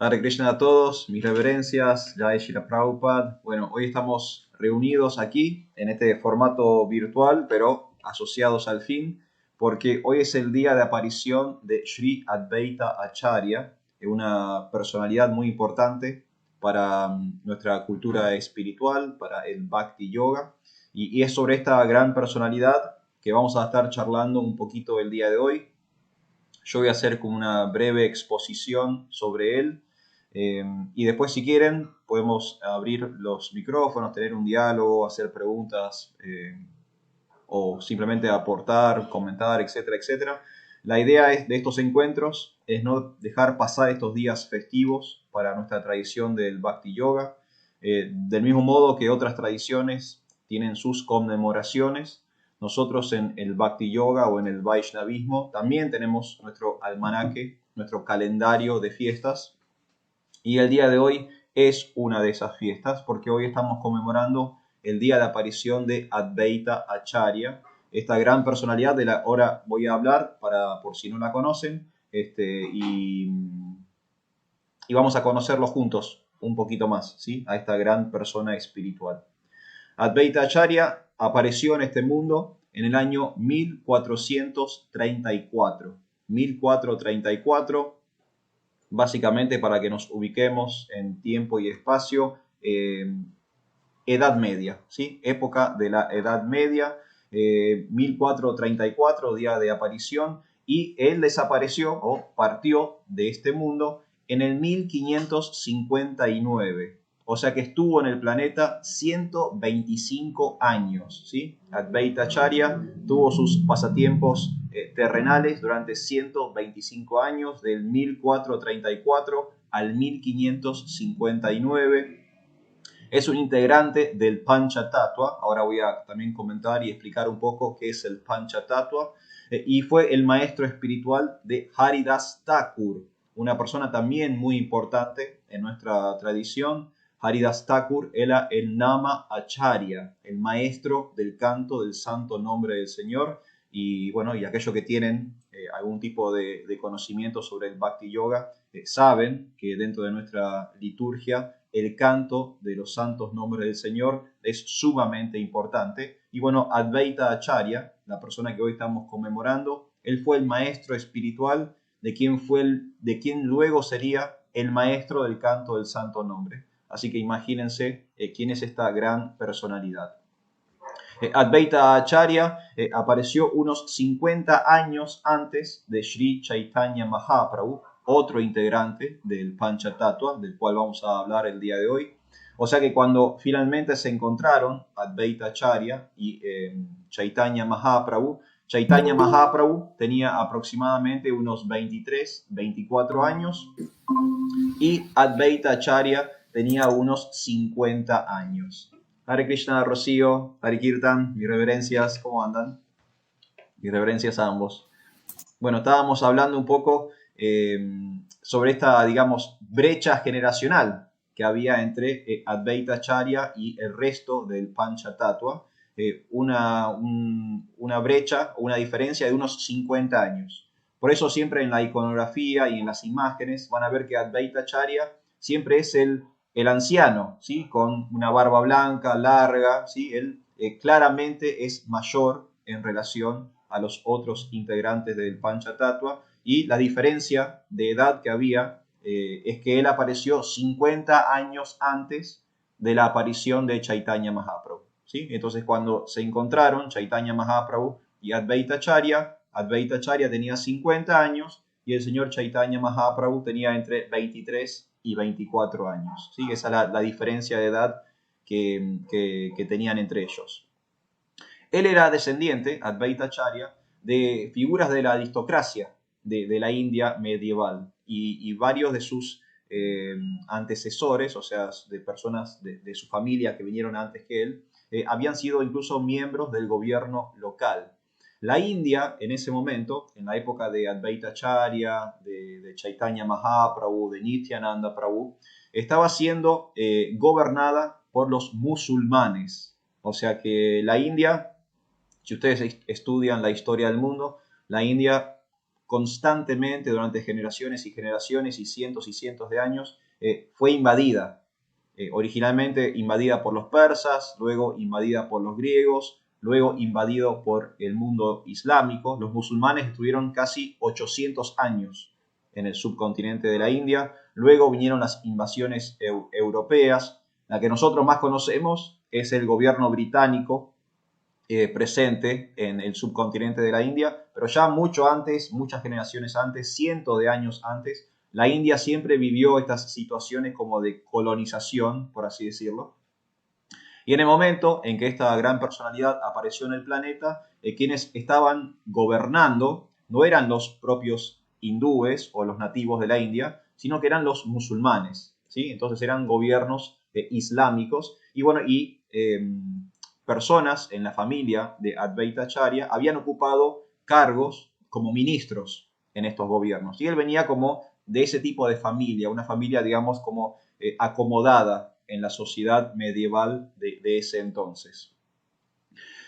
Hare Krishna a todos, mis reverencias, Jai Shri Prabhupada. Bueno, hoy estamos reunidos aquí en este formato virtual, pero asociados al fin, porque hoy es el día de aparición de Sri Advaita Acharya, una personalidad muy importante para nuestra cultura espiritual, para el Bhakti Yoga, y es sobre esta gran personalidad que vamos a estar charlando un poquito el día de hoy. Yo voy a hacer como una breve exposición sobre él y después si quieren podemos abrir los micrófonos, tener un diálogo, hacer preguntas o simplemente aportar, comentar, etcétera, etcétera. La idea de estos encuentros es no dejar pasar estos días festivos para nuestra tradición del Bhakti Yoga, del mismo modo que otras tradiciones tienen sus conmemoraciones. Nosotros en el Bhakti Yoga o en el Vaishnavismo también tenemos nuestro almanaque, nuestro calendario de fiestas, y el día de hoy es una de esas fiestas porque hoy estamos conmemorando el día de aparición de Advaita Acharya, esta gran personalidad de la hora voy a hablar por si no la conocen, y vamos a conocerlo juntos un poquito más, ¿sí? A esta gran persona espiritual. Advaita Acharya apareció en este mundo en el año 1434. 1434, básicamente para que nos ubiquemos en tiempo y espacio, Edad Media, ¿sí? Época de la Edad Media, 1434, día de aparición, y él desapareció o partió de este mundo en el 1559. O sea que estuvo en el planeta 125 años, ¿sí? Advaita Acharya tuvo sus pasatiempos terrenales durante 125 años, del 1434 al 1559. Es un integrante del Panchatattva. Ahora voy a también comentar y explicar un poco qué es el Panchatattva. Y fue el maestro espiritual de Haridas Thakur, una persona también muy importante en nuestra tradición. Haridas Thakur era el Nama Acharya, el maestro del canto del santo nombre del Señor. Y bueno, y aquellos que tienen algún tipo de conocimiento sobre el Bhakti Yoga saben que dentro de nuestra liturgia el canto de los santos nombres del Señor es sumamente importante. Y bueno, Advaita Acharya, la persona que hoy estamos conmemorando, él fue el maestro espiritual de quien luego sería el maestro del canto del santo nombre. Así que imagínense quién es esta gran personalidad. Advaita Acharya apareció unos 50 años antes de Sri Chaitanya Mahaprabhu, otro integrante del Panchatattva, del cual vamos a hablar el día de hoy. O sea que cuando finalmente se encontraron Advaita Acharya y Chaitanya Mahaprabhu, Chaitanya Mahaprabhu tenía aproximadamente unos 23, 24 años y Advaita Acharya tenía unos 50 años. Hare Krishna, Rocío, Hare Kirtan, mis reverencias, ¿cómo andan? Mis reverencias a ambos. Bueno, estábamos hablando un poco sobre esta, digamos, brecha generacional que había entre Advaita Acharya y el resto del Panchatattva, una brecha, una diferencia de unos 50 años. Por eso siempre en la iconografía y en las imágenes van a ver que Advaita Acharya siempre es el anciano, ¿sí? Con una barba blanca, larga, ¿sí? Él claramente es mayor en relación a los otros integrantes del Panchatattva, y la diferencia de edad que había es que él apareció 50 años antes de la aparición de Chaitanya Mahaprabhu, ¿sí? Entonces cuando se encontraron Chaitanya Mahaprabhu y Advaita Acharya tenía 50 años y el señor Chaitanya Mahaprabhu tenía entre 23 y 24 años, ¿sí? Esa es la diferencia de edad que tenían entre ellos. Él era descendiente, Advaita Acharya, de figuras de la aristocracia de la India medieval, y varios de sus antecesores, o sea, de personas de su familia que vinieron antes que él, habían sido incluso miembros del gobierno local. La India en ese momento, en la época de Advaita Acharya, de Chaitanya Mahaprabhu, de Nityananda Prabhu, estaba siendo gobernada por los musulmanes. O sea que la India, si ustedes estudian la historia del mundo, la India constantemente durante generaciones y generaciones y cientos de años, fue invadida. Originalmente invadida por los persas, luego invadida por los griegos, luego invadido por el mundo islámico. Los musulmanes estuvieron casi 800 años en el subcontinente de la India. Luego vinieron las invasiones europeas. La que nosotros más conocemos es el gobierno británico presente en el subcontinente de la India, pero ya mucho antes, muchas generaciones antes, cientos de años antes, la India siempre vivió estas situaciones como de colonización, por así decirlo. Y en el momento en que esta gran personalidad apareció en el planeta, quienes estaban gobernando no eran los propios hindúes o los nativos de la India, sino que eran los musulmanes, ¿sí? Entonces eran gobiernos islámicos y bueno, personas en la familia de Advaita Acharya habían ocupado cargos como ministros en estos gobiernos. Y él venía como de ese tipo de familia, una familia, digamos, como acomodada en la sociedad medieval de ese entonces.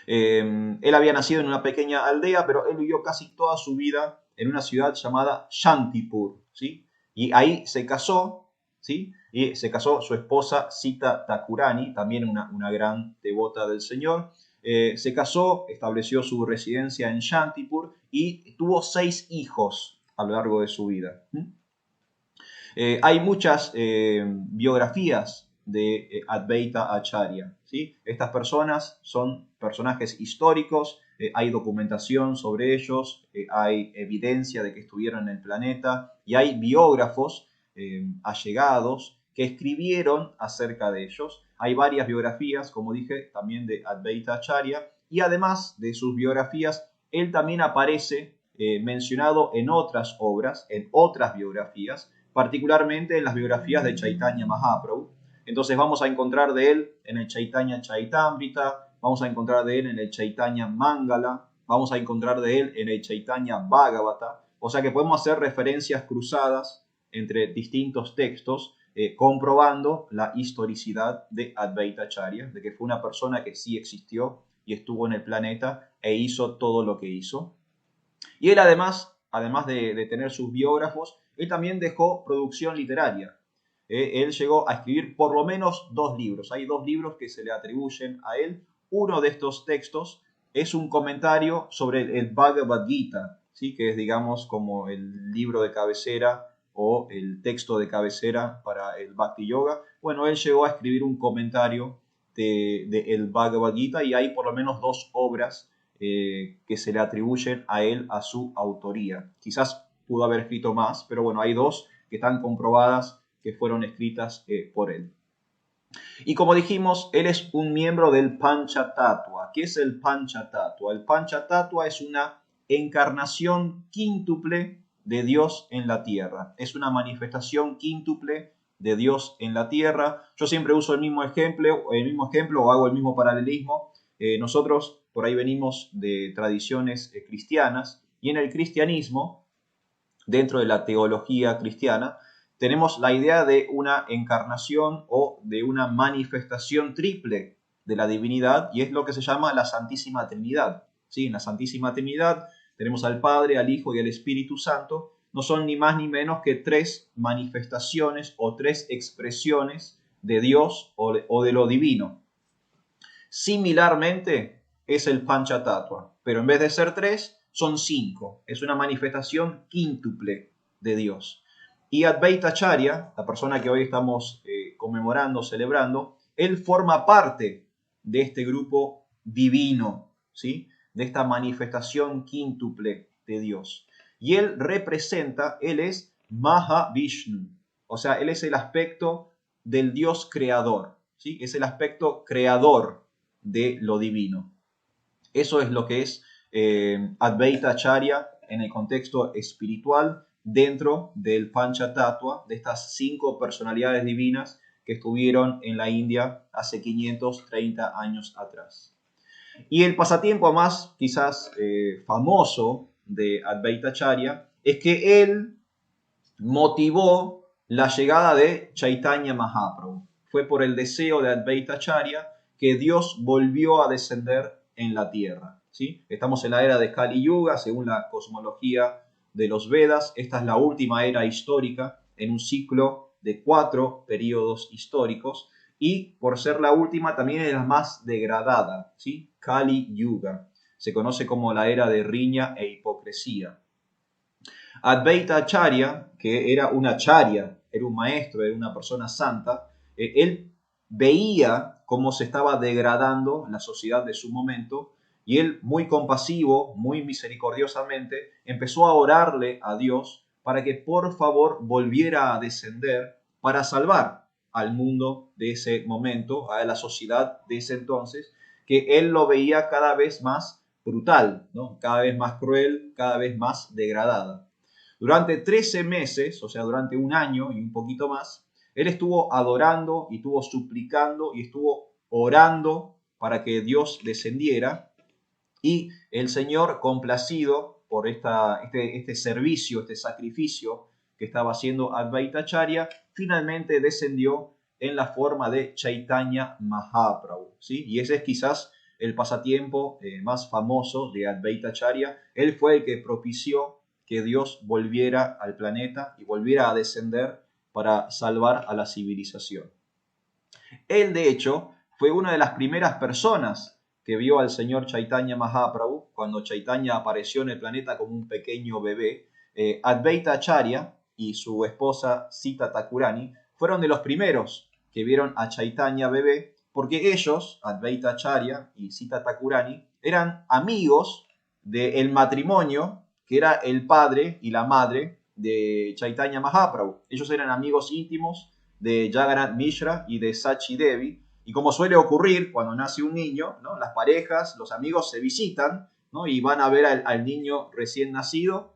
Él había nacido en una pequeña aldea, pero él vivió casi toda su vida en una ciudad llamada Shantipur, ¿sí? Y ahí se casó, ¿sí? Y se casó su esposa Sita Thakurani, también una gran devota del Señor. Se casó, estableció su residencia en Shantipur y tuvo 6 hijos a lo largo de su vida. Hay muchas biografías de Advaita Acharya, ¿sí? Estas personas son personajes históricos, hay documentación sobre ellos, hay evidencia de que estuvieron en el planeta y hay biógrafos allegados que escribieron acerca de ellos. Hay varias biografías, como dije, también de Advaita Acharya, y además de sus biografías, él también aparece mencionado en otras obras, en otras biografías, particularmente en las biografías de Chaitanya Mahaprabhu. Entonces vamos a encontrar de él en el Chaitanya Chaitamrita, vamos a encontrar de él en el Chaitanya Mangala, vamos a encontrar de él en el Chaitanya Bhagavata. O sea que podemos hacer referencias cruzadas entre distintos textos, comprobando la historicidad de Advaita Acharya, de que fue una persona que sí existió y estuvo en el planeta e hizo todo lo que hizo. Y él además de tener sus biógrafos, él también dejó producción literaria. Él llegó a escribir por lo menos 2 libros. Hay 2 libros que se le atribuyen a él. Uno de estos textos es un comentario sobre el Bhagavad Gita, ¿sí? Que es, digamos, como el libro de cabecera o el texto de cabecera para el Bhakti Yoga. Bueno, él llegó a escribir un comentario el Bhagavad Gita y hay por lo menos 2 obras que se le atribuyen a él, a su autoría. Quizás pudo haber escrito más, pero bueno, hay 2 que están comprobadas que fueron escritas por él. Y como dijimos, él es un miembro del Panchatattva. ¿Qué es el Panchatattva? El Panchatattva es una encarnación quíntuple de Dios en la tierra. Es una manifestación quíntuple de Dios en la tierra. Yo siempre uso el mismo ejemplo o hago el mismo paralelismo. Nosotros por ahí venimos de tradiciones cristianas y en el cristianismo, dentro de la teología cristiana, tenemos la idea de una encarnación o de una manifestación triple de la divinidad y es lo que se llama la Santísima Trinidad. ¿Sí? En la Santísima Trinidad tenemos al Padre, al Hijo y al Espíritu Santo. No son ni más ni menos que 3 manifestaciones o 3 expresiones de Dios o de lo divino. Similarmente es el Panchatattva, pero en vez de ser 3, son 5. Es una manifestación quíntuple de Dios. Y Advaita Acharya, la persona que hoy estamos conmemorando, celebrando, él forma parte de este grupo divino, ¿sí? De esta manifestación quíntuple de Dios. Y él representa, él es Mahavishnu, o sea, él es el aspecto del Dios creador, ¿sí? Es el aspecto creador de lo divino. Eso es lo que es Advaita Acharya en el contexto espiritual dentro del Panchatattva, de estas 5 personalidades divinas que estuvieron en la India hace 530 años atrás. Y el pasatiempo más quizás famoso de Advaita Acharya es que él motivó la llegada de Chaitanya Mahaprabhu. Fue por el deseo de Advaita Acharya que Dios volvió a descender en la tierra, ¿sí? Estamos en la era de Kali Yuga, según la cosmología de los Vedas. Esta es la última era histórica en un ciclo de 4 periodos históricos. Y por ser la última, también es la más degradada, ¿sí? Kali Yuga. Se conoce como la era de riña e hipocresía. Advaita Acharya, que era un acharya, era un maestro, era una persona santa, él veía cómo se estaba degradando la sociedad de su momento y él, muy compasivo, muy misericordiosamente, empezó a orarle a Dios para que por favor volviera a descender para salvar al mundo de ese momento, a la sociedad de ese entonces, que él lo veía cada vez más brutal, ¿no? Cada vez más cruel, cada vez más degradada. Durante 13 meses, o sea, durante un año y un poquito más, él estuvo adorando y estuvo suplicando y estuvo orando para que Dios descendiera, y el Señor, complacido por este servicio, este sacrificio que estaba haciendo Advaita Acharya, finalmente descendió en la forma de Chaitanya Mahaprabhu, ¿sí? Y ese es quizás el pasatiempo más famoso de Advaita Acharya. Él fue el que propició que Dios volviera al planeta y volviera a descender para salvar a la civilización. Él, de hecho, fue una de las primeras personas que vio al señor Chaitanya Mahaprabhu cuando Chaitanya apareció en el planeta como un pequeño bebé. Advaita Acharya y su esposa Sita Thakurani fueron de los primeros que vieron a Chaitanya bebé, porque ellos, Advaita Acharya y Sita Thakurani, eran amigos del matrimonio que era el padre y la madre de Chaitanya Mahaprabhu. Ellos eran amigos íntimos de Jagannath Mishra y de Sachi Devi. Y como suele ocurrir cuando nace un niño, ¿no? Las parejas, los amigos se visitan, ¿no? Y van a ver al niño recién nacido.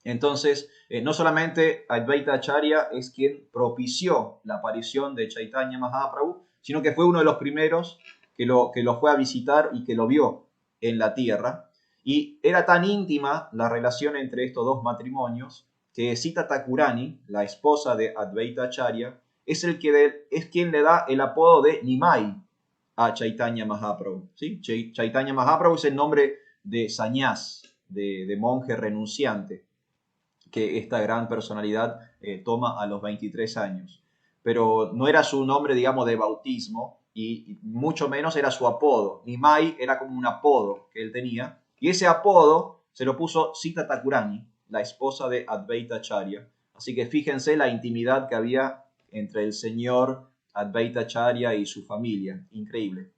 Entonces, no solamente Advaita Acharya es quien propició la aparición de Chaitanya Mahaprabhu, sino que fue uno de los primeros que lo fue a visitar y que lo vio en la tierra. Y era tan íntima la relación entre estos dos matrimonios que Sita Thakurani, la esposa de Advaita Acharya, es quien le da el apodo de Nimai a Chaitanya Mahaprabhu, ¿sí? Chaitanya Mahaprabhu es el nombre de sannyas, de monje renunciante, que esta gran personalidad toma a los 23 años. Pero no era su nombre, digamos, de bautismo, y mucho menos era su apodo. Nimai era como un apodo que él tenía, y ese apodo se lo puso Sita Thakurani, la esposa de Advaita Acharya. Así que fíjense la intimidad que había entre el señor Advaita Acharya y su familia. Increíble.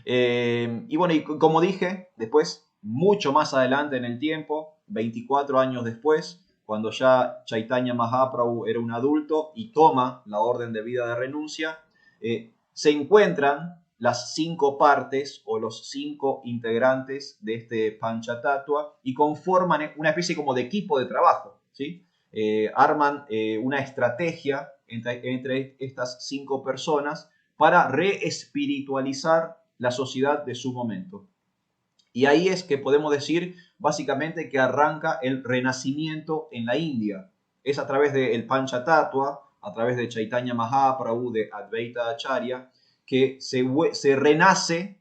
Y bueno, y como dije, después, mucho más adelante en el tiempo, 24 años después, cuando ya Chaitanya Mahaprabhu era un adulto y toma la orden de vida de renuncia, se encuentran las 5 partes o los 5 integrantes de este Panchatattva y conforman una especie como de equipo de trabajo, ¿sí? Arman una estrategia entre estas 5 personas para reespiritualizar la sociedad de su momento. Y ahí es que podemos decir básicamente que arranca el renacimiento en la India. Es a través del Panchatattva, a través de Chaitanya Mahaprabhu, de Advaita Acharya, que se renace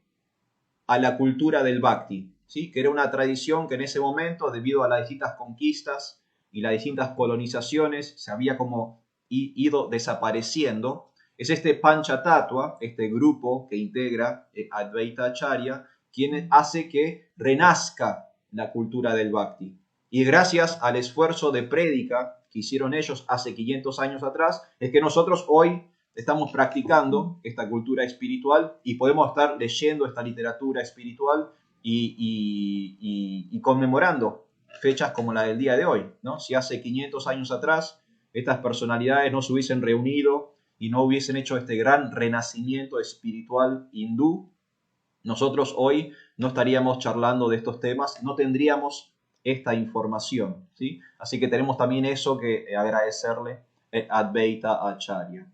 a la cultura del Bhakti, ¿sí? Que era una tradición que en ese momento, debido a las distintas conquistas y las distintas colonizaciones, se había como ido desapareciendo. Es este Panchatattva, este grupo que integra Advaita Acharya, quien hace que renazca la cultura del Bhakti. Y gracias al esfuerzo de prédica que hicieron ellos hace 500 años atrás, es que nosotros hoy estamos practicando esta cultura espiritual y podemos estar leyendo esta literatura espiritual y conmemorando fechas como la del día de hoy, ¿no? Si hace 500 años atrás estas personalidades no se hubiesen reunido y no hubiesen hecho este gran renacimiento espiritual hindú, nosotros hoy no estaríamos charlando de estos temas, no tendríamos esta información, ¿sí? Así que tenemos también eso que agradecerle a Advaita Acharya.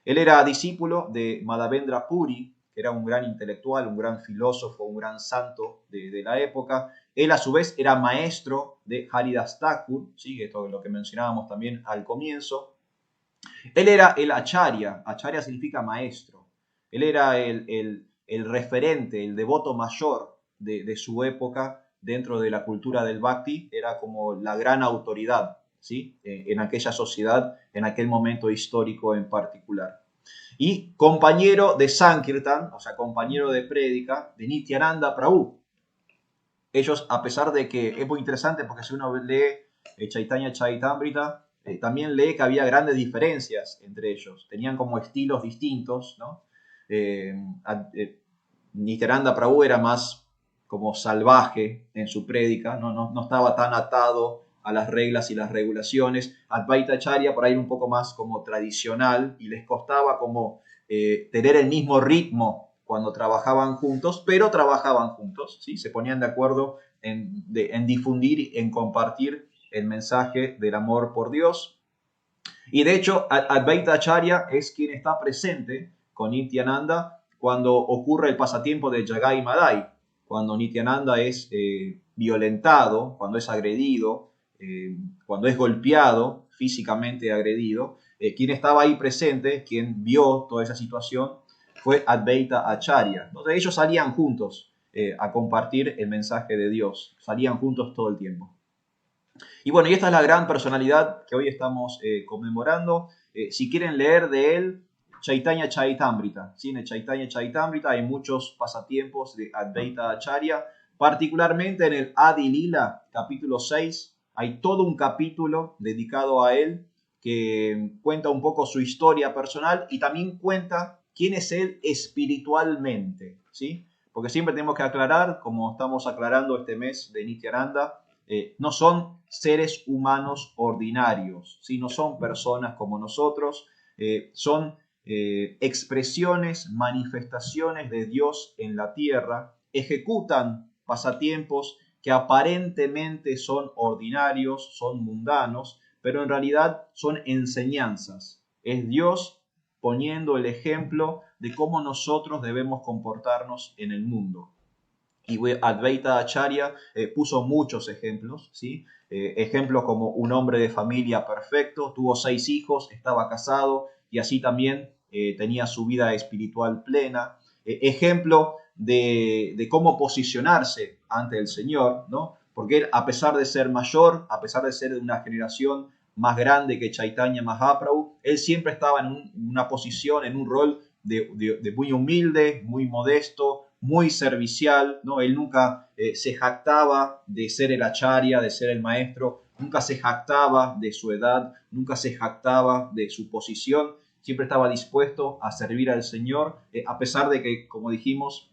Él era discípulo de Madhavendra Puri, que era un gran intelectual, un gran filósofo, un gran santo de la época. Él a su vez era maestro de Haridas Thakur, ¿sí? Esto es lo que mencionábamos también al comienzo. Él era el Acharya, Acharya significa maestro. Él era el referente, el devoto mayor de su época, dentro de la cultura del Bhakti era como la gran autoridad, ¿sí? En aquella sociedad, en aquel momento histórico en particular. Y compañero de Sankirtan, o sea, compañero de prédica de Nityananda Prabhu. Ellos, a pesar de que es muy interesante, porque si uno lee Chaitanya Charitamrita, también lee que había grandes diferencias entre ellos. Tenían como estilos distintos, ¿no? Nityananda Prabhu era más como salvaje en su prédica, no estaba tan atado a las reglas y las regulaciones. Advaita Acharya por ahí era un poco más como tradicional y les costaba como tener el mismo ritmo cuando trabajaban juntos, pero trabajaban juntos, ¿sí? Se ponían de acuerdo en difundir, en compartir el mensaje del amor por Dios. Y de hecho, Advaita Acharya es quien está presente con Nityananda cuando ocurre el pasatiempo de Jagai Madai, cuando Nityananda es violentado, cuando es agredido, cuando es golpeado, físicamente agredido. Quien estaba ahí presente, quien vio toda esa situación, fue Advaita Acharya. Entonces ellos salían juntos a compartir el mensaje de Dios, salían juntos todo el tiempo. Y bueno, y esta es la gran personalidad que hoy estamos conmemorando. Si quieren leer de él, Chaitanya Charitamrita. ¿Sí? En el Chaitanya Charitamrita hay muchos pasatiempos de Advaita Acharya, particularmente en el Adi Lila, capítulo 6. Hay todo un capítulo dedicado a él que cuenta un poco su historia personal y también cuenta quién es él espiritualmente, ¿sí? Porque siempre tenemos que aclarar, como estamos aclarando este mes de Nityananda, no son seres humanos ordinarios, ¿sí? No son personas como nosotros, son expresiones, manifestaciones de Dios en la tierra, ejecutan pasatiempos que aparentemente son ordinarios, son mundanos, pero en realidad son enseñanzas. Es Dios poniendo el ejemplo de cómo nosotros debemos comportarnos en el mundo. Y Advaita Acharya puso muchos ejemplos, ¿sí? Ejemplos como un hombre de familia perfecto, tuvo 6 hijos, estaba casado y así también tenía su vida espiritual plena. Ejemplo de cómo posicionarse ante el Señor, ¿no? Porque él, a pesar de ser mayor, a pesar de ser de una generación más grande que Chaitanya Mahaprabhu, él siempre estaba en una posición, en un rol de muy humilde, muy modesto, muy servicial, ¿no? Él nunca se jactaba de ser el acharya, de ser el maestro, nunca se jactaba de su edad, nunca se jactaba de su posición, siempre estaba dispuesto a servir al Señor, a pesar de que, como dijimos,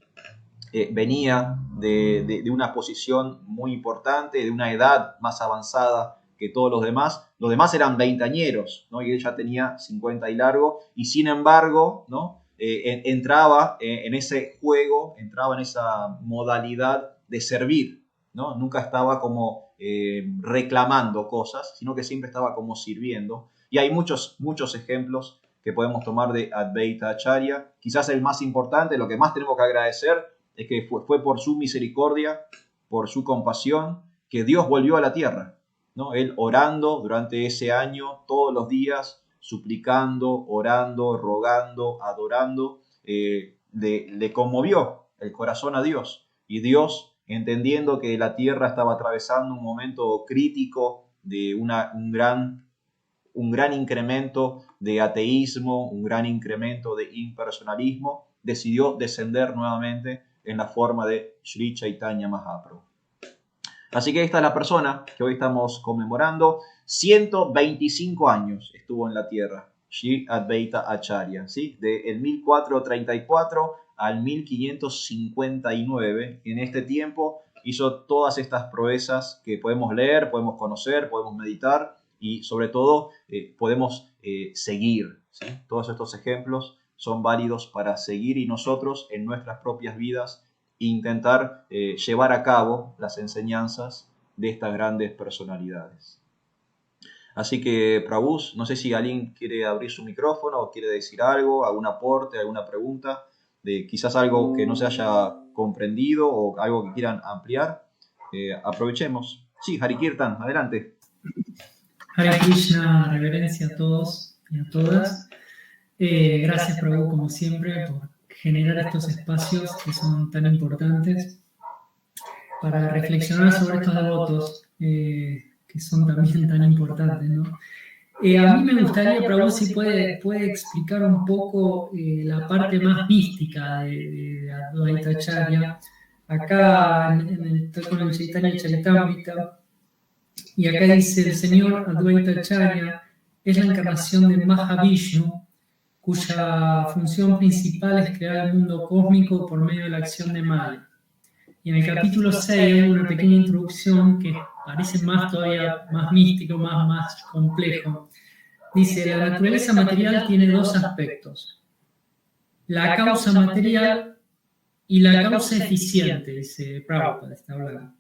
venía de una posición muy importante, de una edad más avanzada que todos los demás eran veinteañeros, ¿no? Y él ya tenía 50 y largo, y sin embargo, ¿no? Entraba en ese juego, entraba en esa modalidad de servir, ¿no? Nunca estaba como reclamando cosas, sino que siempre estaba como sirviendo. Y hay muchos ejemplos que podemos tomar de Advaita Acharya. Quizás el más importante, lo que más tenemos que agradecer, es que fue por su misericordia, por su compasión, que Dios volvió a la tierra, ¿no? Él orando durante ese año, todos los días, suplicando, orando, rogando, adorando, le conmovió el corazón a Dios. Y Dios, entendiendo que la tierra estaba atravesando un momento crítico de un gran incremento de ateísmo, un gran incremento de impersonalismo, decidió descender nuevamente en la forma de Sri Chaitanya Mahaprabhu. Así que esta es la persona que hoy estamos conmemorando. 125 años estuvo en la tierra, Sri Advaita Acharya, ¿sí? Del 1434 al 1559. En este tiempo hizo todas estas proezas que podemos leer, podemos conocer, podemos meditar y sobre todo podemos seguir, ¿sí? Todos estos ejemplos son válidos para seguir y nosotros en nuestras propias vidas intentar llevar a cabo las enseñanzas de estas grandes personalidades. Así que, Prabhu, no sé si alguien quiere abrir su micrófono o quiere decir algo, algún aporte, alguna pregunta, de quizás algo que no se haya comprendido o algo que quieran ampliar. Aprovechemos. Sí, Hari Kirtan, adelante. Hare Krishna, reverencia a todos y a todas. Gracias, Prabhu, como siempre, por generar estos espacios que son tan importantes. para reflexionar sobre estos devotos, que son también tan importantes, ¿no? A mí me gustaría, Prabhu, si puede explicar un poco la parte más mística de Advaita Acharya. Acá estoy con el Chaitanya Charitamrita, y acá dice: el señor Advaita Acharya es la encarnación de Mahavishnu, cuya función principal es crear el mundo cósmico por medio de la acción de Maya. Y en el capítulo 6 hay una pequeña introducción que parece todavía más místico, más complejo. Dice: la naturaleza material tiene dos aspectos: la causa material y la causa eficiente, dice Prabhupada, está hablando.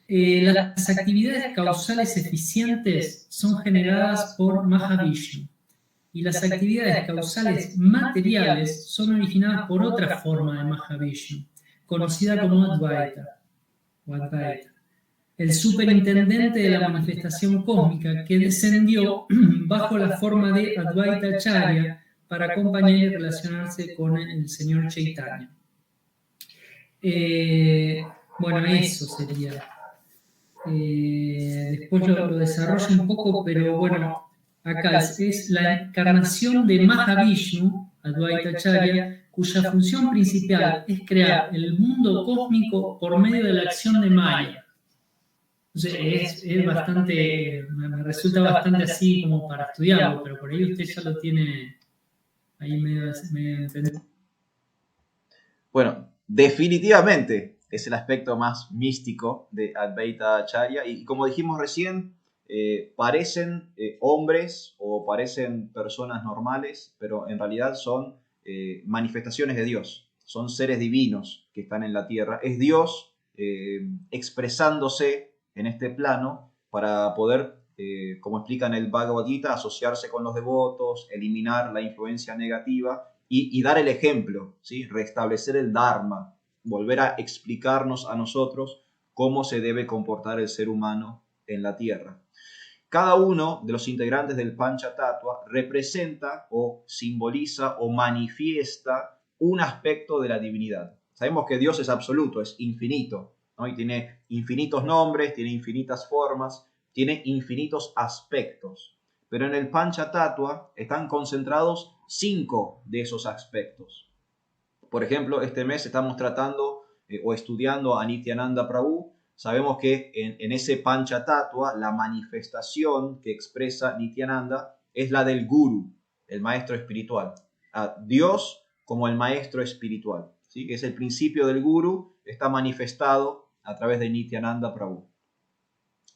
Las actividades causales eficientes son generadas por Mahavishnu, y las actividades causales materiales son originadas por otra forma de Mahavishnu, conocida como Advaita, o Advaita, el superintendente de la manifestación cósmica que descendió bajo la forma de Advaita Acharya para acompañar y relacionarse con el señor Chaitanya. Bueno, eso sería. Después lo desarrollo un poco, pero bueno, acá es la encarnación de Mahavishnu, Advaita Acharya, cuya función principal es crear el mundo cósmico por medio de la acción de Maya. Entonces es bastante, me resulta bastante así como para estudiarlo, pero por ahí usted ya lo tiene ahí medio entendido. Bueno, definitivamente es el aspecto más místico de Advaita Acharya, y como dijimos recién, parecen hombres o parecen personas normales, pero en realidad son manifestaciones de Dios, son seres divinos que están en la tierra. Es Dios expresándose en este plano para poder, como explica en el Bhagavad Gita, asociarse con los devotos, eliminar la influencia negativa y dar el ejemplo, ¿sí? Restablecer el Dharma, volver a explicarnos a nosotros cómo se debe comportar el ser humano en la tierra. Cada uno de los integrantes del Panchatattva representa o simboliza o manifiesta un aspecto de la divinidad. Sabemos que Dios es absoluto, es infinito, ¿no? Y tiene infinitos nombres, tiene infinitas formas, tiene infinitos aspectos. Pero en el Panchatattva están concentrados 5 de esos aspectos. Por ejemplo, este mes estamos tratando o estudiando a Nityananda Prabhu. Sabemos que en ese Panchatattva la manifestación que expresa Nityananda es la del Guru, el maestro espiritual. A Dios como el maestro espiritual, ¿sí? Que es el principio del Guru, está manifestado a través de Nityananda Prabhu.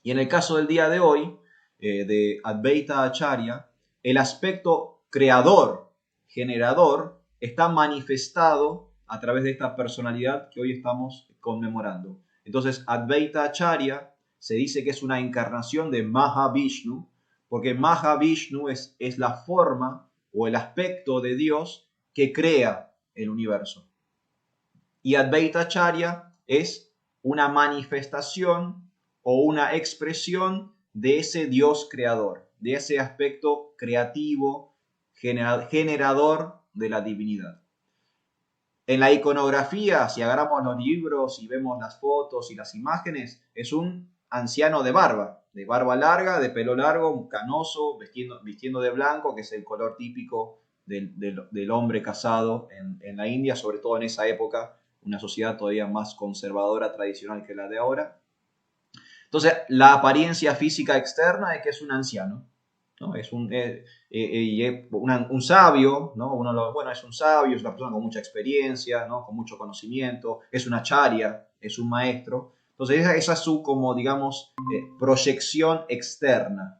Y en el caso del día de hoy, de Advaita Acharya, el aspecto creador, generador, está manifestado a través de esta personalidad que hoy estamos conmemorando. Entonces, Advaita Acharya se dice que es una encarnación de Mahavishnu, porque Mahavishnu es la forma o el aspecto de Dios que crea el universo. Y Advaita Acharya es una manifestación o una expresión de ese Dios creador, de ese aspecto creativo, generador de la divinidad. En la iconografía, si agarramos los libros y vemos las fotos y las imágenes, es un anciano de barba larga, de pelo largo, canoso, vistiendo de blanco, que es el color típico del hombre casado en la India, sobre todo en esa época, una sociedad todavía más conservadora, tradicional que la de ahora. Entonces, la apariencia física externa es que es un anciano, ¿no? Es un sabio, ¿no? Es un sabio, es una persona con mucha experiencia, ¿no? Con mucho conocimiento, es un acharya, es un maestro. Entonces, esa es su, como digamos, proyección externa.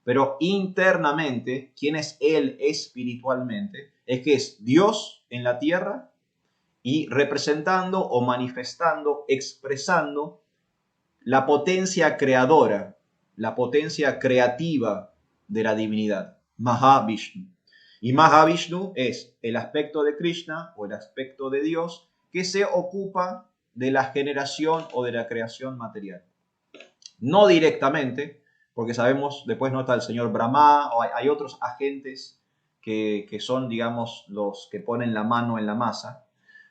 Pero internamente, ¿quién es él espiritualmente? Es que es Dios en la tierra y representando o manifestando, expresando la potencia creadora, la potencia creativa de la divinidad, Mahavishnu. Y Mahavishnu es el aspecto de Krishna o el aspecto de Dios que se ocupa de la generación o de la creación material. No directamente, porque sabemos, después no está el señor Brahma, o hay otros agentes que son, digamos, los que ponen la mano en la masa,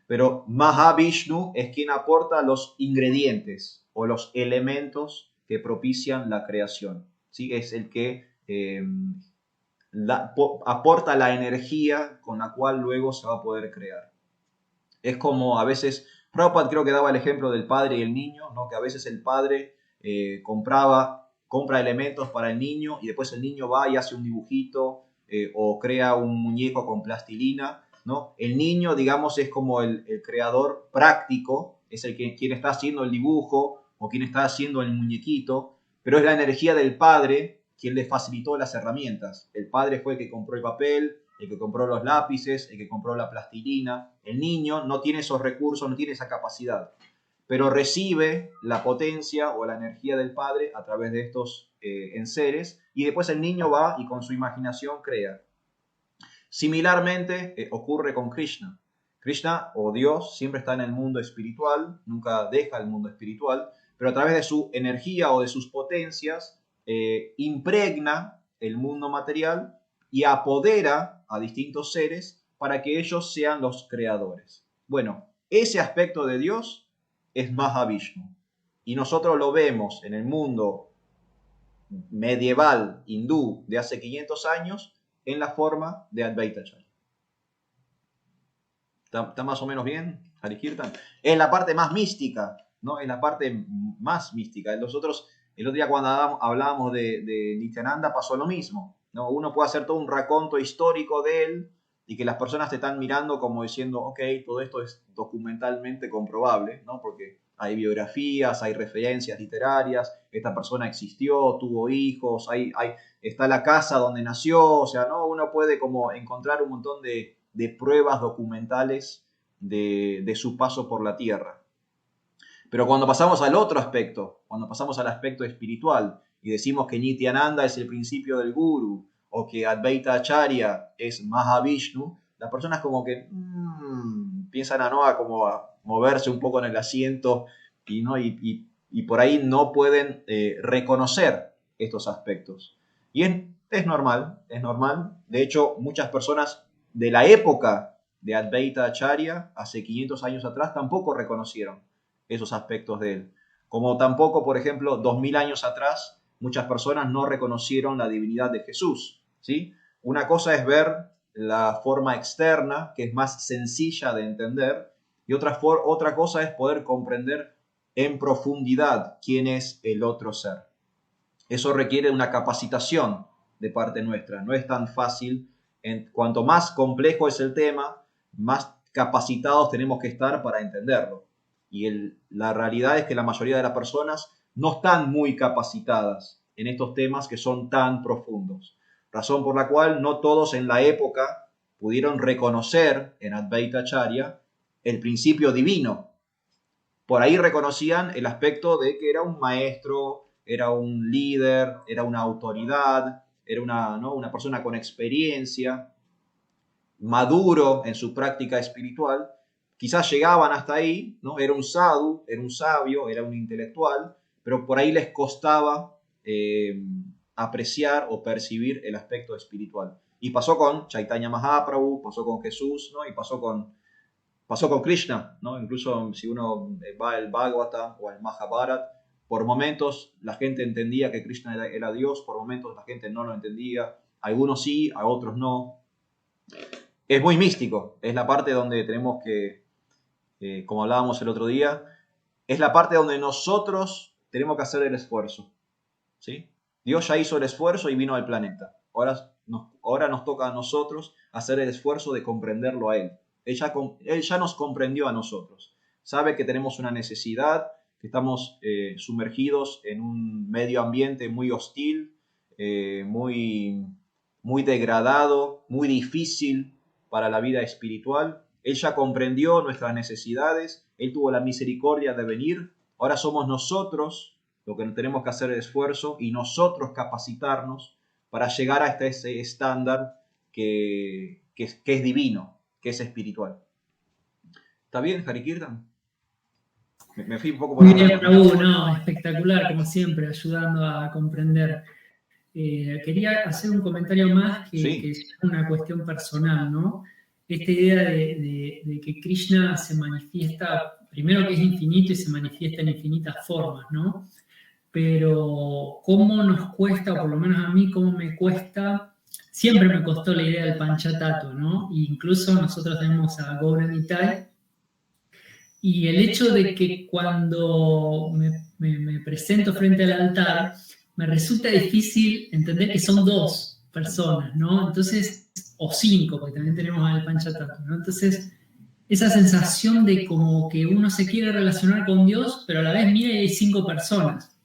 Pero Mahavishnu es quien aporta los ingredientes o los elementos que propician la creación. ¿Sí? Es el que aporta la energía con la cual luego se va a poder crear. Es como a veces, Prabhupada creo que daba el ejemplo del padre y el niño, ¿no? Que a veces el padre compra elementos para el niño y después el niño va y hace un dibujito o crea un muñeco con plastilina, ¿no? El niño, digamos, es como el creador práctico, es el quien está haciendo el dibujo o quien está haciendo el muñequito, pero es la energía del padre quien le facilitó las herramientas. El padre fue el que compró el papel, el que compró los lápices, el que compró la plastilina. El niño no tiene esos recursos, no tiene esa capacidad, pero recibe la potencia o la energía del padre a través de estos enseres y después el niño va y con su imaginación crea. Similarmente ocurre con Krishna. Krishna o Dios siempre está en el mundo espiritual, nunca deja el mundo espiritual, pero a través de su energía o de sus potencias impregna el mundo material y apodera a distintos seres para que ellos sean los creadores. Bueno, ese aspecto de Dios es Mahavishnu. Y nosotros lo vemos en el mundo medieval hindú de hace 500 años en la forma de Advaita Acharya. ¿Está más o menos bien, Hari Kirtan? Es la parte más mística, ¿no? Es la parte más mística. Nosotros, el otro día cuando hablábamos de Nityananda pasó lo mismo, ¿no? Uno puede hacer todo un raconto histórico de él y que las personas te están mirando como diciendo, ok, todo esto es documentalmente comprobable, ¿no? Porque hay biografías, hay referencias literarias, esta persona existió, tuvo hijos, está la casa donde nació, o sea, ¿no? Uno puede como encontrar un montón de pruebas documentales de su paso por la tierra. Pero cuando pasamos al otro aspecto, cuando pasamos al aspecto espiritual y decimos que Nityananda es el principio del Guru o que Advaita Acharya es Mahavishnu, las personas como que piensan como a moverse un poco en el asiento y por ahí no pueden reconocer estos aspectos. Y es normal, es normal. De hecho, muchas personas de la época de Advaita Acharya, hace 500 años atrás, tampoco reconocieron esos aspectos de él. Como tampoco, por ejemplo, 2000 años atrás, muchas personas no reconocieron la divinidad de Jesús, ¿sí? Una cosa es ver la forma externa, que es más sencilla de entender, y otra cosa es poder comprender en profundidad quién es el otro ser. Eso requiere una capacitación de parte nuestra. No es tan fácil. Cuanto más complejo es el tema, más capacitados tenemos que estar para entenderlo. Y la realidad es que la mayoría de las personas no están muy capacitadas en estos temas que son tan profundos. Razón por la cual no todos en la época pudieron reconocer en Advaita Acharya el principio divino. Por ahí reconocían el aspecto de que era un maestro, era un líder, era una autoridad, era una persona con experiencia, maduro en su práctica espiritual. Quizás llegaban hasta ahí, ¿no? Era un sadhu, era un sabio, era un intelectual, pero por ahí les costaba apreciar o percibir el aspecto espiritual. Y pasó con Chaitanya Mahaprabhu, pasó con Jesús, ¿no? Y pasó con Krishna, ¿no? Incluso si uno va al Bhagavata o al Mahabharata, por momentos la gente entendía que Krishna era Dios, por momentos la gente no lo entendía, algunos sí, a otros no. Es muy místico, es la parte donde tenemos que, como hablábamos el otro día, es la parte donde nosotros tenemos que hacer el esfuerzo, ¿sí? Dios ya hizo el esfuerzo y vino al planeta. Ahora nos toca a nosotros hacer el esfuerzo de comprenderlo a Él. Él ya nos comprendió a nosotros. Sabe que tenemos una necesidad, que estamos sumergidos en un medio ambiente muy hostil, muy degradado, muy difícil para la vida espiritual. Él ya comprendió nuestras necesidades, Él tuvo la misericordia de venir. Ahora somos nosotros lo que tenemos que hacer el esfuerzo y nosotros capacitarnos para llegar hasta ese estándar que es divino, que es espiritual. ¿Está bien, Hari Kirtan? Me fui un poco por Muy bien, Raúl, no, espectacular, como siempre, ayudando a comprender. Quería hacer un comentario más que es una cuestión personal, ¿no? esta idea de que Krishna se manifiesta, primero que es infinito y se manifiesta en infinitas formas, ¿no? Pero cómo nos cuesta, o por lo menos a mí, cómo me cuesta, siempre me costó la idea del Panchatattva, ¿no? E incluso nosotros tenemos a Gaura Nitai, y el hecho de que cuando me presento frente al altar, me resulta difícil entender que son dos personas, ¿no? Entonces, o cinco, porque también tenemos al Panchatattva, ¿no? Entonces, esa sensación de como que uno se quiere relacionar con Dios, pero a la vez mira y hay cinco personas,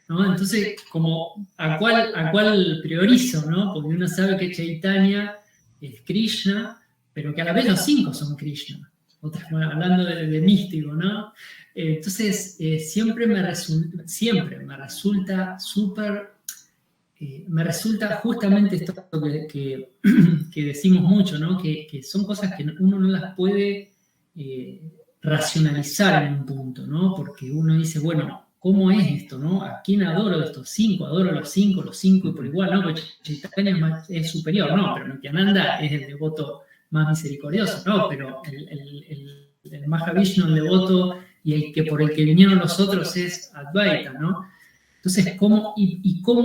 ¿no? Entonces, como, ¿a cuál priorizo, no? Porque uno sabe que Chaitanya es Krishna, pero que a la vez los cinco son Krishna. Bueno, hablando de místico, ¿no? Entonces, siempre me resulta súper, me resulta justamente esto que decimos mucho, ¿no? Que son cosas que uno no las puede racionalizar en un punto, ¿no? Porque uno dice, bueno, ¿cómo es esto, no? ¿A quién adoro de estos cinco? Adoro a los cinco y por igual, ¿no? Porque Chaitanya es superior, ¿no? Pero Nityananda es el devoto más misericordioso, ¿no? Pero el Mahavishnu, el devoto, y el que por el que vinieron los otros es Advaita, ¿no? Entonces, ¿cómo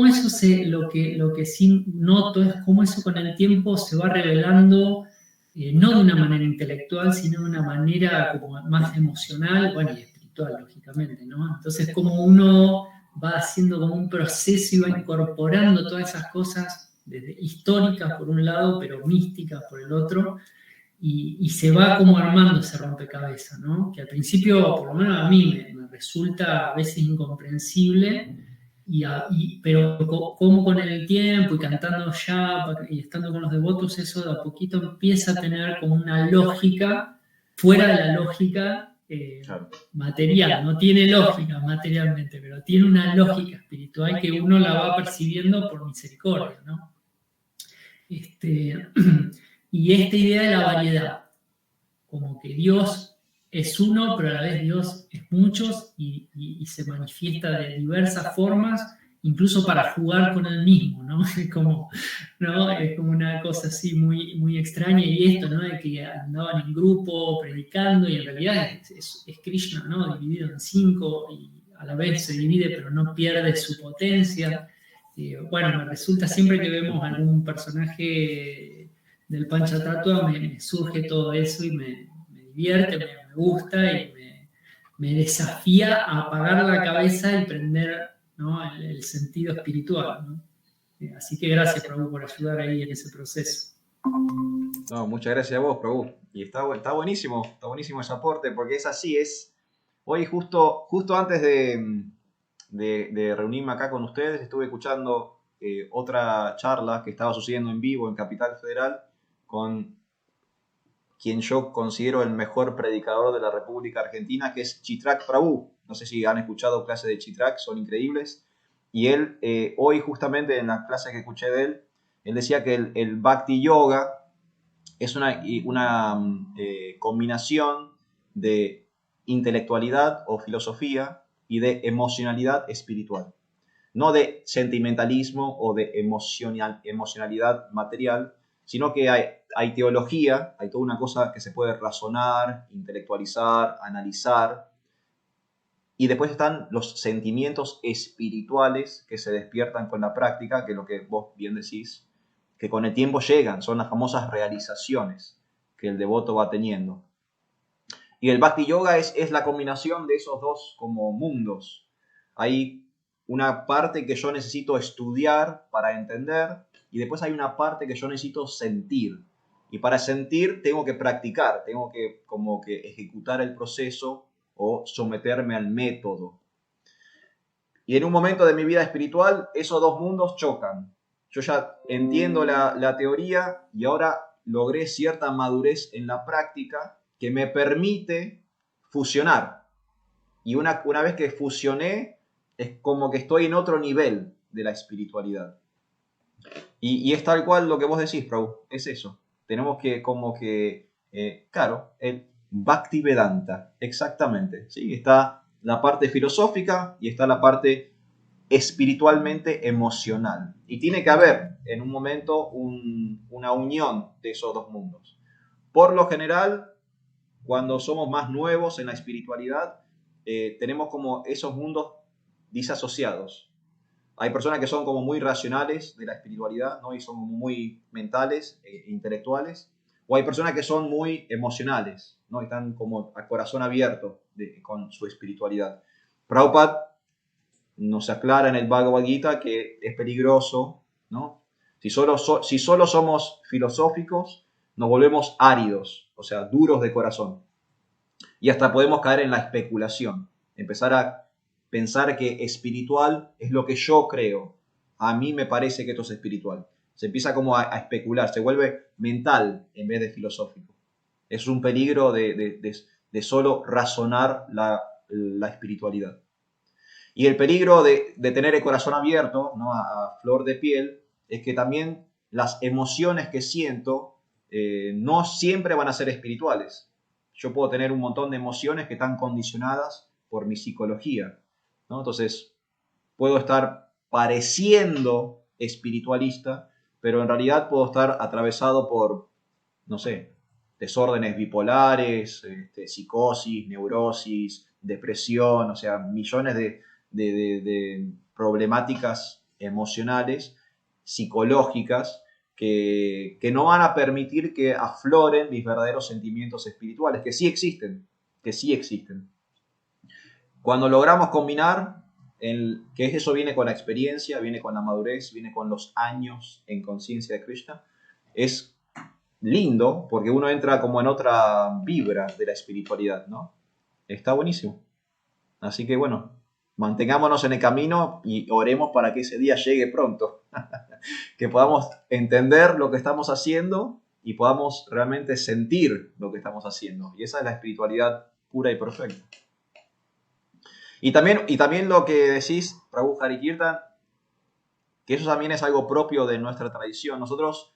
eso lo que sí noto es cómo eso con el tiempo se va revelando, no de una manera intelectual, sino de una manera como más emocional, bueno, y espiritual, lógicamente, ¿no? Entonces, como uno va haciendo como un proceso y va incorporando todas esas cosas, desde históricas por un lado, pero místicas por el otro, y se va como armando ese rompecabezas, ¿no? Que al principio, por lo menos a mí, me resulta a veces incomprensible, pero como con el tiempo y cantando ya y estando con los devotos, eso de a poquito empieza a tener como una lógica fuera de la lógica material. No tiene lógica materialmente, pero tiene una lógica espiritual que uno la va percibiendo por misericordia, ¿no? Y esta idea de la variedad, como que Dios es uno, pero a la vez Dios es muchos y se manifiesta de diversas formas, incluso para jugar con él mismo, ¿no? ¿no? Es como una cosa así muy, muy extraña, y esto, ¿no? De que andaban en grupo predicando y en realidad es Krishna, ¿no? Dividido en cinco y a la vez se divide pero no pierde su potencia. Bueno, me resulta siempre que vemos algún personaje del Panchatattva me surge todo eso y me divierte, me gusta y me desafía a apagar la cabeza y prender, ¿no? el sentido espiritual, ¿no? Así que gracias, Prabhu, por ayudar ahí en ese proceso. No, muchas gracias a vos, Prabhu. Y está buenísimo ese aporte, porque es así, hoy justo antes de reunirme acá con ustedes, estuve escuchando otra charla que estaba sucediendo en vivo en Capital Federal con quien yo considero el mejor predicador de la República Argentina, que es Chitrak Prabhu. No sé si han escuchado clases de Chitrak, son increíbles. Y él, hoy justamente en la clase que escuché de él decía que el Bhakti Yoga es una combinación de intelectualidad o filosofía y de emocionalidad espiritual. No de sentimentalismo o de emocionalidad material, sino que hay teología, hay toda una cosa que se puede razonar, intelectualizar, analizar, y después están los sentimientos espirituales que se despiertan con la práctica, que es lo que vos bien decís, que con el tiempo llegan, son las famosas realizaciones que el devoto va teniendo. Y el Bhakti Yoga es la combinación de esos dos como mundos. Hay una parte que yo necesito estudiar para entender, y después hay una parte que yo necesito sentir. Y para sentir tengo que practicar, tengo que como que ejecutar el proceso o someterme al método. Y en un momento de mi vida espiritual, esos dos mundos chocan. Yo ya entiendo la teoría y ahora logré cierta madurez en la práctica que me permite fusionar. Y una vez que fusioné, es como que estoy en otro nivel de la espiritualidad. Y es tal cual lo que vos decís, Prabhu, es eso. Tenemos que claro, el Bhakti Vedanta, exactamente. ¿Sí? Está la parte filosófica y está la parte espiritualmente emocional. Y tiene que haber en un momento una unión de esos dos mundos. por lo general, cuando somos más nuevos en la espiritualidad, tenemos como esos mundos disasociados. Hay personas que son como muy racionales de la espiritualidad, ¿no? Y son muy mentales, intelectuales. O hay personas que son muy emocionales, ¿no? Y están como a corazón abierto con su espiritualidad. Prabhupada nos aclara en el Bhagavad Gita que es peligroso, ¿no? Si solo somos filosóficos, nos volvemos áridos, o sea, duros de corazón. Y hasta podemos caer en la especulación, empezar a pensar que espiritual es lo que yo creo. A mí me parece que esto es espiritual. Se empieza como a especular, se vuelve mental en vez de filosófico. Es un peligro de solo razonar la espiritualidad. Y el peligro de tener el corazón abierto, ¿no? a flor de piel, es que también las emociones que siento no siempre van a ser espirituales. Yo puedo tener un montón de emociones que están condicionadas por mi psicología, ¿no? Entonces, puedo estar pareciendo espiritualista, pero en realidad puedo estar atravesado por, no sé, desórdenes bipolares, psicosis, neurosis, depresión, o sea, millones de problemáticas emocionales, psicológicas, que no van a permitir que afloren mis verdaderos sentimientos espirituales, que sí existen, que sí existen. Cuando logramos combinar, que eso viene con la experiencia, viene con la madurez, viene con los años en conciencia de Krishna, es lindo porque uno entra como en otra vibra de la espiritualidad, ¿no? Está buenísimo. Así que bueno, mantengámonos en el camino y oremos para que ese día llegue pronto. Que podamos entender lo que estamos haciendo y podamos realmente sentir lo que estamos haciendo. Y esa es la espiritualidad pura y perfecta. Y también lo que decís, Prabhu Hari Kirtan, que eso también es algo propio de nuestra tradición. Nosotros,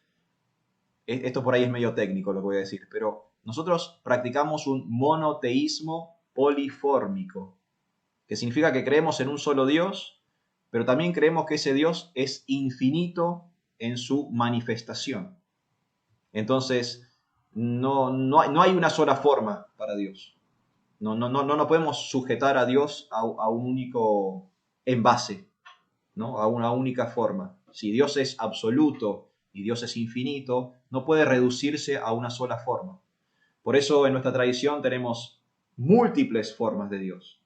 esto por ahí es medio técnico lo que voy a decir, pero nosotros practicamos un monoteísmo polifórmico, que significa que creemos en un solo Dios, pero también creemos que ese Dios es infinito en su manifestación. Entonces, no hay una sola forma para Dios. No podemos sujetar a Dios a un único envase, ¿no? A una única forma. Si Dios es absoluto y Dios es infinito, no puede reducirse a una sola forma. Por eso en nuestra tradición tenemos múltiples formas de Dios,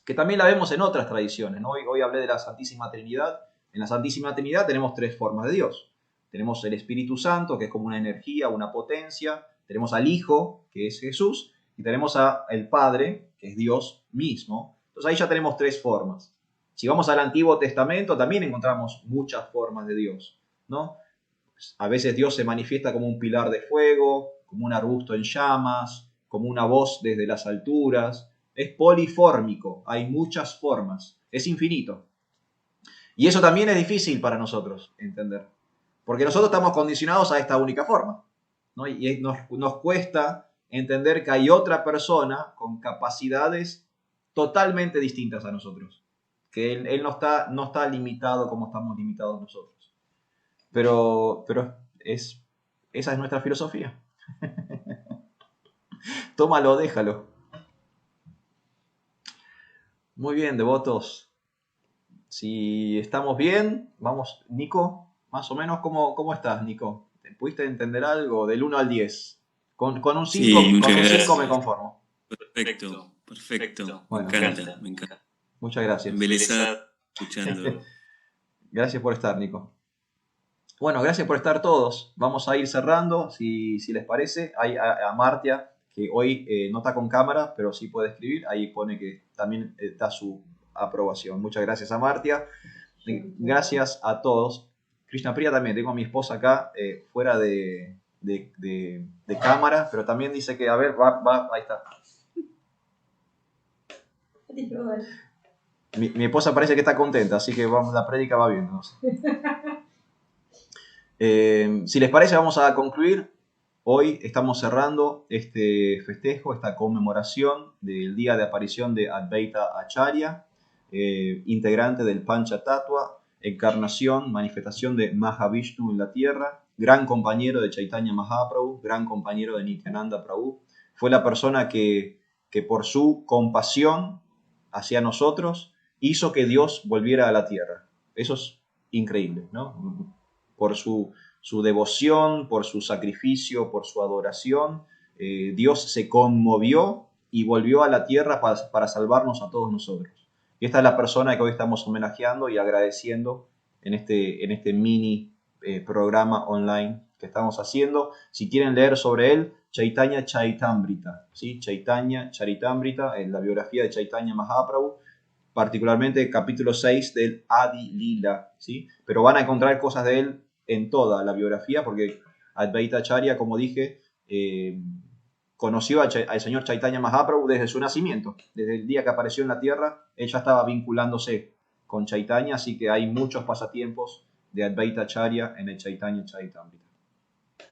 que también la vemos en otras tradiciones, ¿no? Hoy hablé de la Santísima Trinidad. En la Santísima Trinidad tenemos tres formas de Dios. Tenemos el Espíritu Santo, que es como una energía, una potencia. Tenemos al Hijo, que es Jesús. Y tenemos al Padre, que es Dios mismo. Entonces ahí ya tenemos tres formas. Si vamos al Antiguo Testamento, también encontramos muchas formas de Dios, ¿no? A veces Dios se manifiesta como un pilar de fuego, como un arbusto en llamas, como una voz desde las alturas. Es polifórmico, hay muchas formas, es infinito. Y eso también es difícil para nosotros entender, porque nosotros estamos condicionados a esta única forma, ¿no? Y nos cuesta entender que hay otra persona con capacidades totalmente distintas a nosotros, que él no está limitado como estamos limitados nosotros. Pero esa es nuestra filosofía. Tómalo, déjalo. Muy bien, devotos. Si estamos bien, vamos, Nico, más o menos, ¿cómo estás, Nico? ¿Pudiste entender algo del 1 al 10? Con un 5, Sí, con un muchas 5 me gracias. conformo. Perfecto. Bueno, Me encanta. Muchas gracias. Embelesado escuchando. Gracias por estar, Nico. Bueno, gracias por estar todos. Vamos a ir cerrando, si les parece. Hay a Martia, que hoy no está con cámara, pero sí puede escribir. Ahí pone que también está su aprobación. Muchas gracias a Martia. Gracias a todos. Krishna Priya también. Tengo a mi esposa acá, fuera de cámara, pero también dice que, a ver, ahí está. Mi esposa parece que está contenta, así que la prédica va bien. No sé. Si les parece, vamos a concluir. Hoy estamos cerrando este festejo, esta conmemoración del día de aparición de Advaita Acharya, integrante del Pancha Tattva, encarnación, manifestación de Mahavishnu en la tierra, gran compañero de Chaitanya Mahaprabhu, gran compañero de Nityananda Prabhu. Fue la persona que por su compasión hacia nosotros hizo que Dios volviera a la tierra. Eso es increíble, ¿no? Por su devoción, por su sacrificio, por su adoración, Dios se conmovió y volvió a la tierra para salvarnos a todos nosotros. Y esta es la persona que hoy estamos homenajeando y agradeciendo en este mini programa online que estamos haciendo. Si quieren leer sobre él, Chaitanya Charitamrita, ¿sí? Chaitanya Charitamrita, en la biografía de Chaitanya Mahaprabhu, particularmente capítulo 6 del Adi Lila, ¿sí? Pero van a encontrar cosas de él en toda la biografía, porque Advaita Acharya, como dije, conoció al señor Chaitanya Mahaprabhu desde su nacimiento. Desde el día que apareció en la tierra, él ya estaba vinculándose con Chaitanya, así que hay muchos pasatiempos de Advaita Acharya en el Chaitanya Charitamrita.